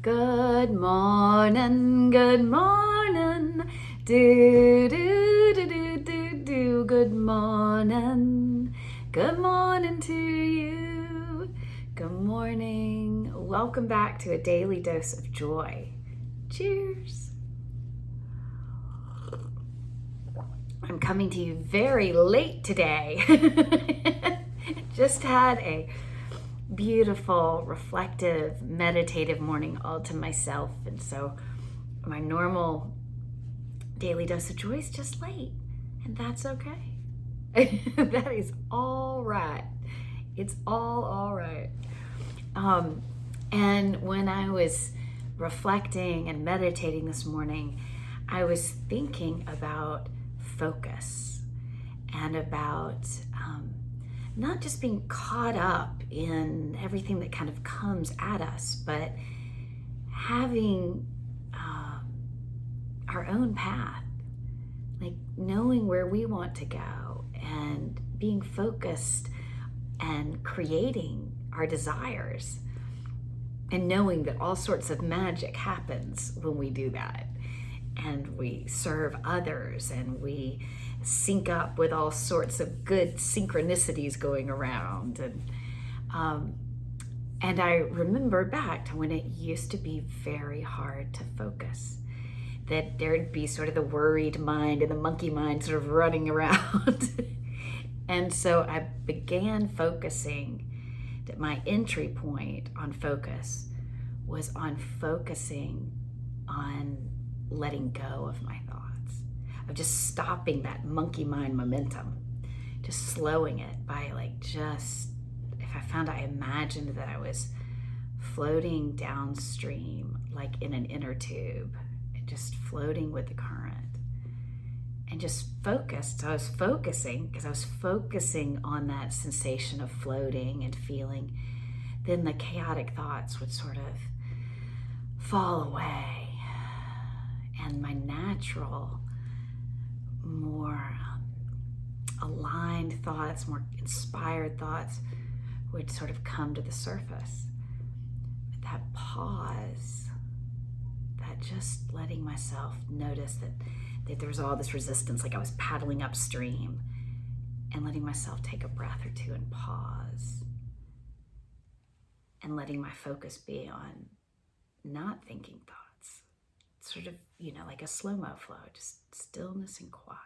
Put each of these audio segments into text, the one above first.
Good morning, good morning, do do do do do do. Good morning to you. Good morning. Welcome back to a daily dose of joy. Cheers. I'm coming to you very late today. Just had a beautiful, reflective, meditative morning all to myself. And so my normal daily dose of joy is just late. And that's okay. That is all right. It's all right. And when I was reflecting and meditating this morning, I was thinking about focus and about not just being caught up in everything that kind of comes at us, but having our own path, like knowing where we want to go and being focused and creating our desires and knowing that all sorts of magic happens when we do that. And we serve others and we sync up with all sorts of good synchronicities going around. And I remember back to when it used to be very hard to focus, that there'd be sort of the worried mind and the monkey mind sort of running around. And so I began focusing, that my entry point on focus was on focusing on letting go of my thoughts, of just stopping that monkey mind momentum, just slowing it by I imagined that I was floating downstream, like in an inner tube, just floating with the current, and just focused. So I was focusing because I was focusing on that sensation of floating and feeling. Then the chaotic thoughts would sort of fall away, and my natural, more aligned thoughts, more inspired thoughts would sort of come to the surface. But that pause, that just letting myself notice that there was all this resistance, like I was paddling upstream, and letting myself take a breath or two and pause, and letting my focus be on not thinking thoughts, sort of, like a slow-mo flow, just stillness and quiet,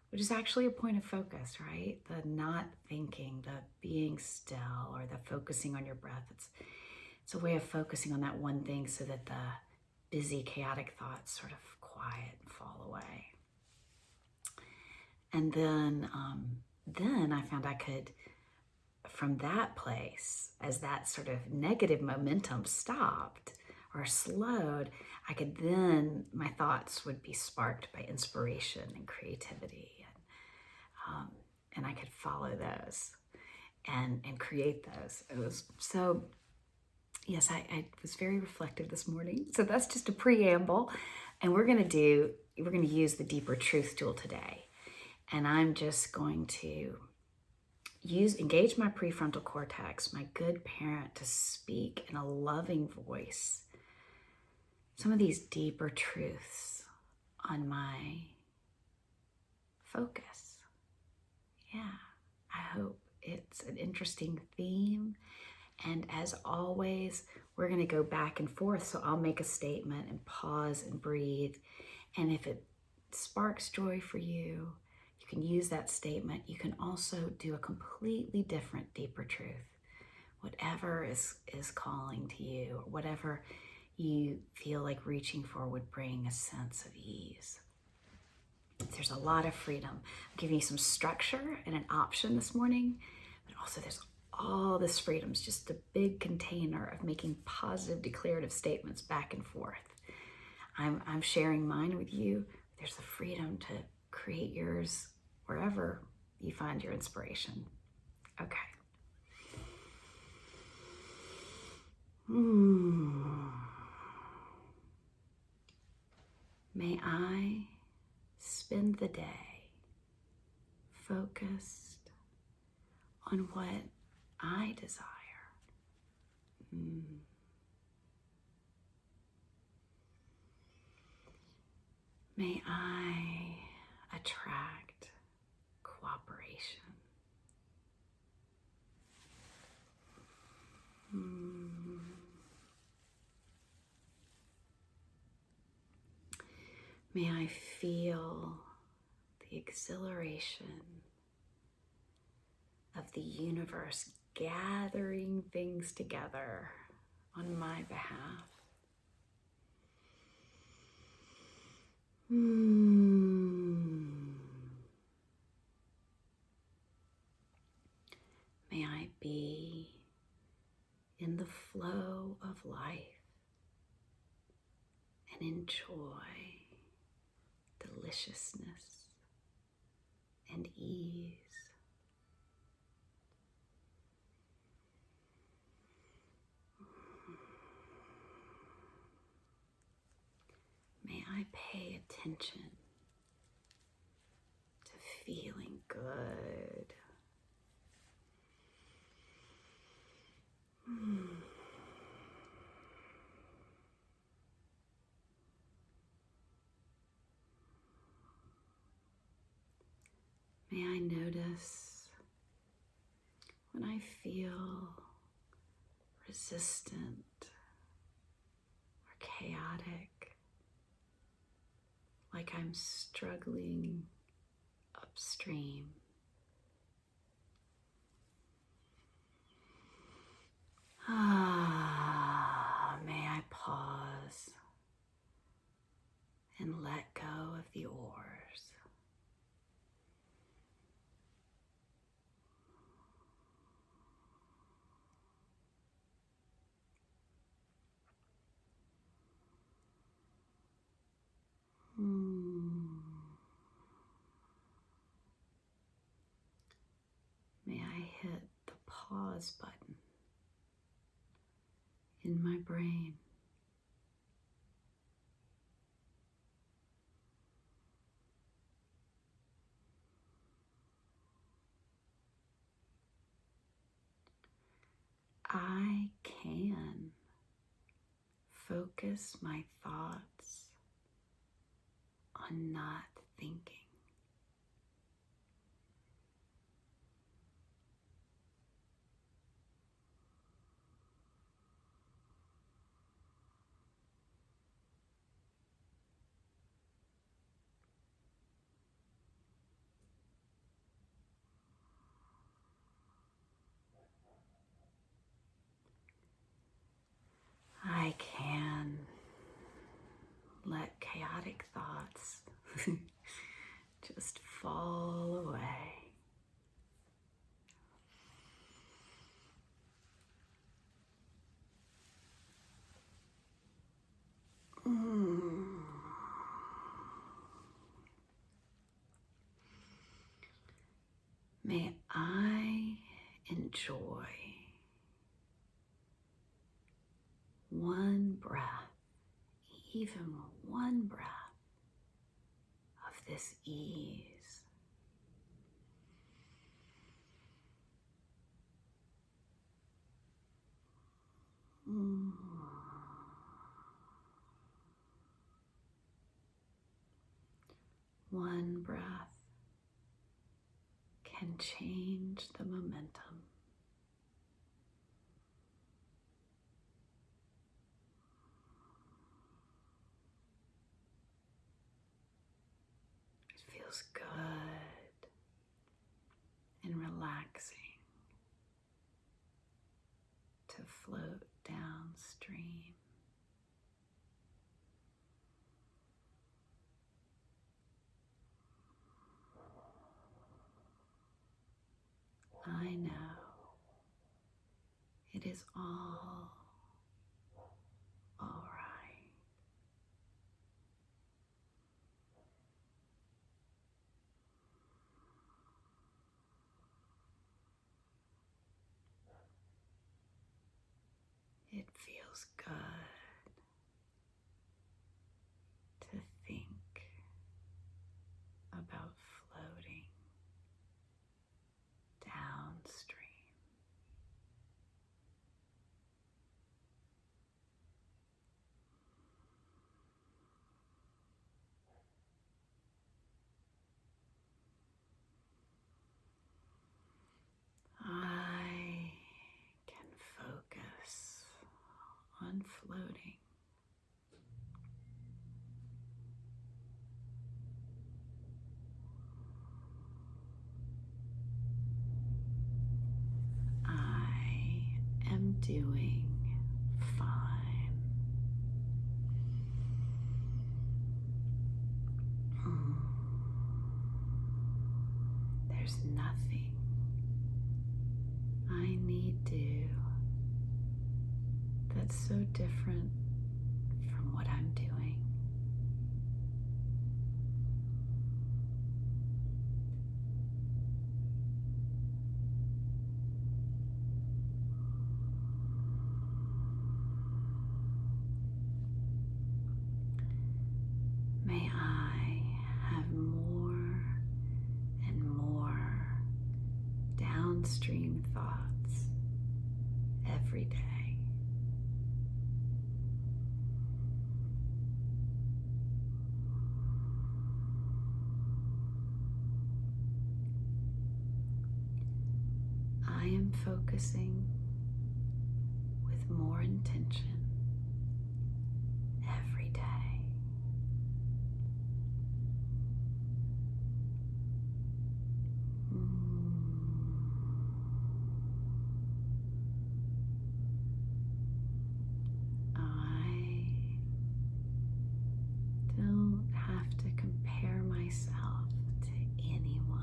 which is actually a point of focus, right? The not thinking, the being still, or the focusing on your breath. It's a way of focusing on that one thing so that the busy, chaotic thoughts sort of quiet and fall away. And then I found I could, from that place, as that sort of negative momentum stopped or slowed, my thoughts would be sparked by inspiration and creativity. And I could follow those and create those. It was so, yes, I was very reflective this morning. So that's just a preamble. And we're going to use the deeper truth tool today. And I'm just going to engage my prefrontal cortex, my good parent, to speak in a loving voice some of these deeper truths on my focus. Yeah, I hope it's an interesting theme. And as always, we're going to go back and forth. So I'll make a statement and pause and breathe. And if it sparks joy for you, you can use that statement. You can also do a completely different, deeper truth. Whatever is calling to you, or whatever you feel like reaching for would bring a sense of ease. There's a lot of freedom. I'm giving you some structure and an option this morning, but also there's all this freedom. It's just a big container of making positive, declarative statements back and forth. I'm sharing mine with you. There's the freedom to create yours wherever you find your inspiration. Okay. May I spend the day focused on what I desire. May I attract cooperation. May I feel the exhilaration of the universe gathering things together on my behalf. May I be in the flow of life and enjoy deliciousness and ease. May I pay attention to feeling good. May I notice when I feel resistant or chaotic, like I'm struggling upstream. May I pause and let go of the oars. May I hit the pause button in my brain. I can focus my thoughts on not thinking. I can let chaotic thoughts just fall away. May I enjoy one breath, even one breath of this ease. One breath can change the momentum. It feels good and relaxing to float downstream. I know it is all right. It feels good to think about floating downstream. on floating. I am doing fine. There's nothing I need to that's so different from what I'm doing. May I have more and more downstream thoughts every day. I am focusing with more intention every day. I don't have to compare myself to anyone.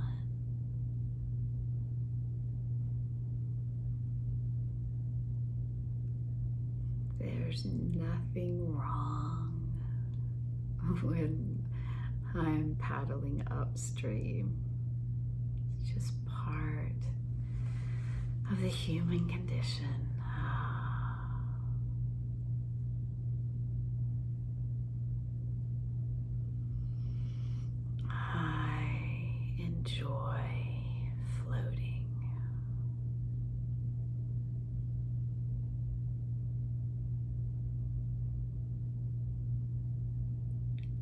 There's nothing wrong when I'm paddling upstream. It's just part of the human condition. I enjoy floating.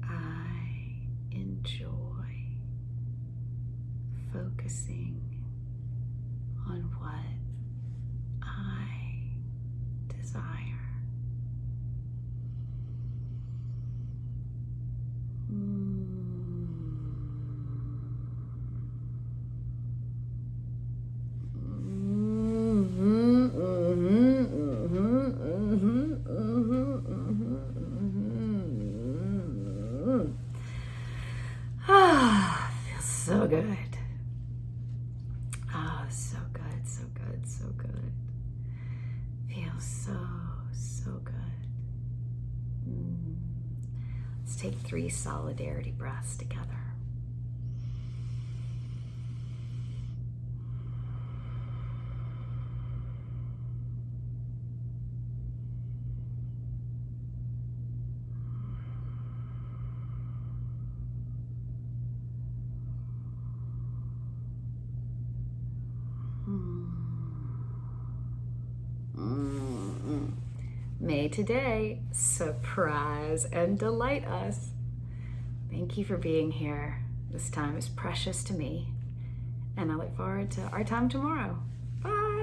I enjoy focusing on what I desire. Feels so good. So good, so good, so good. Feels so good. Let's take 3 solidarity breaths together. May today surprise and delight us. Thank you for being here. This time is precious to me, and I look forward to our time tomorrow. Bye.